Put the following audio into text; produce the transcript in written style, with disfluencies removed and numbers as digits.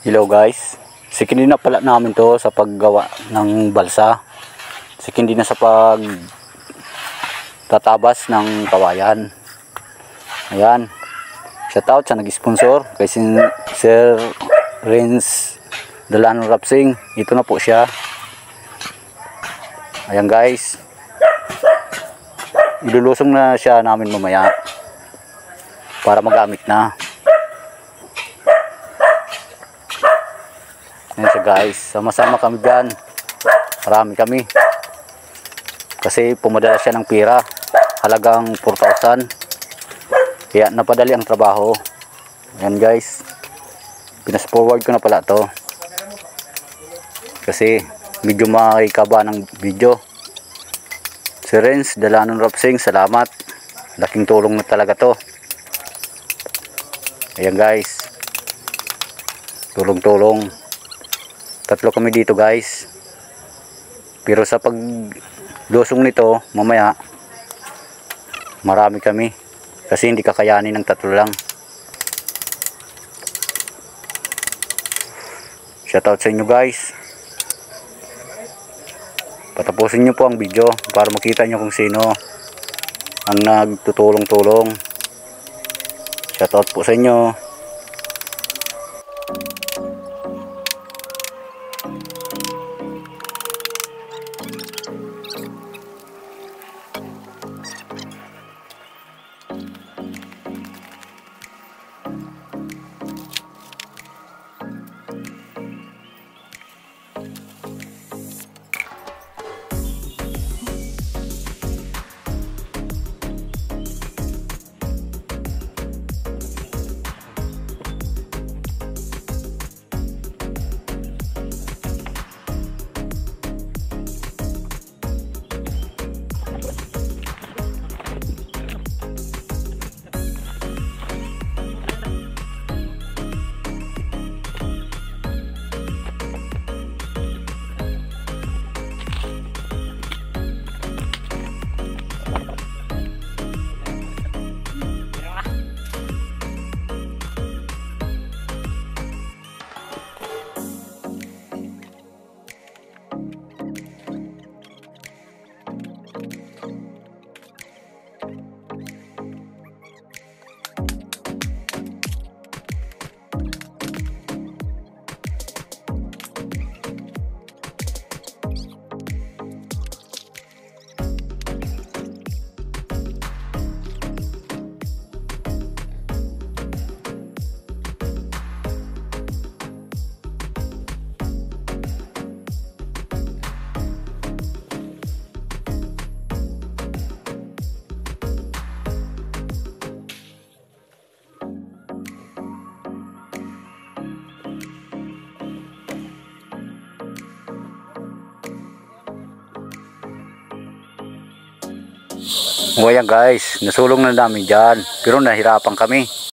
Hello guys, sikindi na pala namin to sa paggawa ng balsa. Sikindi na sa pagtatabas ng kawayan. Ayan, shout out sa nag-sponsor kay Sir Renz Delano Rapsing. Ito na po siya. Ayan guys, ilulusong na siya namin mamaya para magamit na. Ayan siya guys, sama-sama kami dyan. Marami kami. Kasi pumadala siya ng pira. Halagang 4,000. Kaya napadali ang trabaho. Ayan guys. Pinas forward ko na pala to. Kasi medyo makikaba ng video. Si Renz Delano Rapsing, salamat. Laking tulong na talaga to. Ayan guys. Tulong-tulong. Tatlo kami dito guys. Pero sa paglusong nito mamaya marami kami kasi hindi kakayanin ng tatlo lang. Shoutout sa inyo guys. Patapusin nyo po ang video para makita nyo kung sino ang nagtutulong-tulong. Shoutout po sa inyo. O ayan guys, nasulong na namin dyan pero nahirapan kami.